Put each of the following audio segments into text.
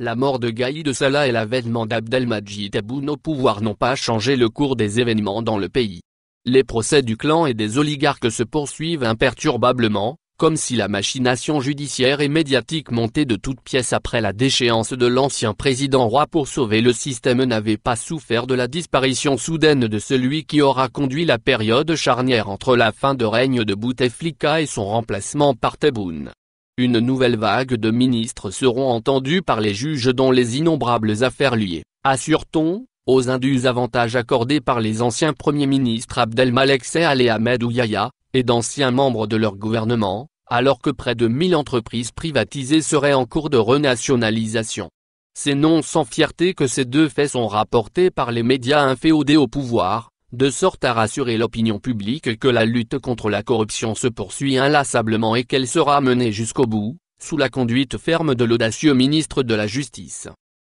La mort de Gaïd Salah et l'avènement d'Abdelmadjid Tebboune au pouvoir n'ont pas changé le cours des événements dans le pays. Les procès du clan et des oligarques se poursuivent imperturbablement, comme si la machination judiciaire et médiatique montée de toutes pièces après la déchéance de l'ancien président roi pour sauver le système n'avait pas souffert de la disparition soudaine de celui qui aura conduit la période charnière entre la fin de règne de Bouteflika et son remplacement par Tebboune. Une nouvelle vague de ministres seront entendus par les juges dont les innombrables affaires liées, assure-t-on, aux indus avantages accordés par les anciens premiers ministres Abdelmalek Sehal et Ahmed Ouyaya, et d'anciens membres de leur gouvernement, alors que près de 1000 entreprises privatisées seraient en cours de renationalisation. C'est non sans fierté que ces deux faits sont rapportés par les médias inféodés au pouvoir, de sorte à rassurer l'opinion publique que la lutte contre la corruption se poursuit inlassablement et qu'elle sera menée jusqu'au bout, sous la conduite ferme de l'audacieux ministre de la Justice.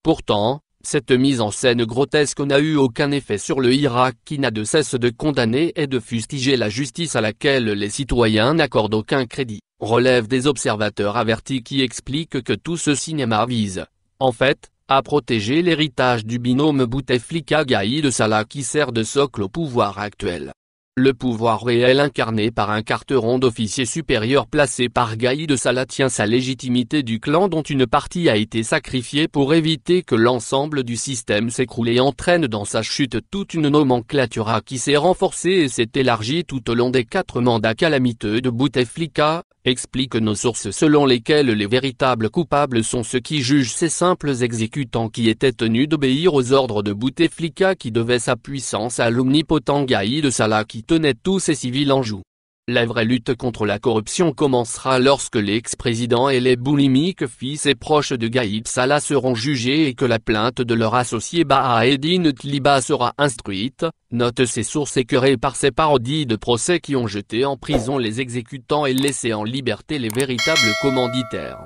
Pourtant, cette mise en scène grotesque n'a eu aucun effet sur le Irak qui n'a de cesse de condamner et de fustiger la justice à laquelle les citoyens n'accordent aucun crédit, relèvent des observateurs avertis qui expliquent que tout ce cinéma vise, en fait, à protéger l'héritage du binôme Bouteflika-Gaïd Salah qui sert de socle au pouvoir actuel. Le pouvoir réel incarné par un carteron d'officier supérieur placé par Gaïd Salah tient sa légitimité du clan dont une partie a été sacrifiée pour éviter que l'ensemble du système s'écroule et entraîne dans sa chute toute une nomenclatura qui s'est renforcée et s'est élargie tout au long des 4 mandats calamiteux de Bouteflika, expliquent nos sources selon lesquelles les véritables coupables sont ceux qui jugent ces simples exécutants qui étaient tenus d'obéir aux ordres de Bouteflika qui devait sa puissance à l'omnipotent Gaïd Salah qui tenait tous ses civils en joue. La vraie lutte contre la corruption commencera lorsque l'ex-président et les boulimiques fils et proches de Gaïd Salah seront jugés et que la plainte de leur associé Bahaeddin Tliba sera instruite, notent ces sources écœurées par ces parodies de procès qui ont jeté en prison les exécutants et laissé en liberté les véritables commanditaires.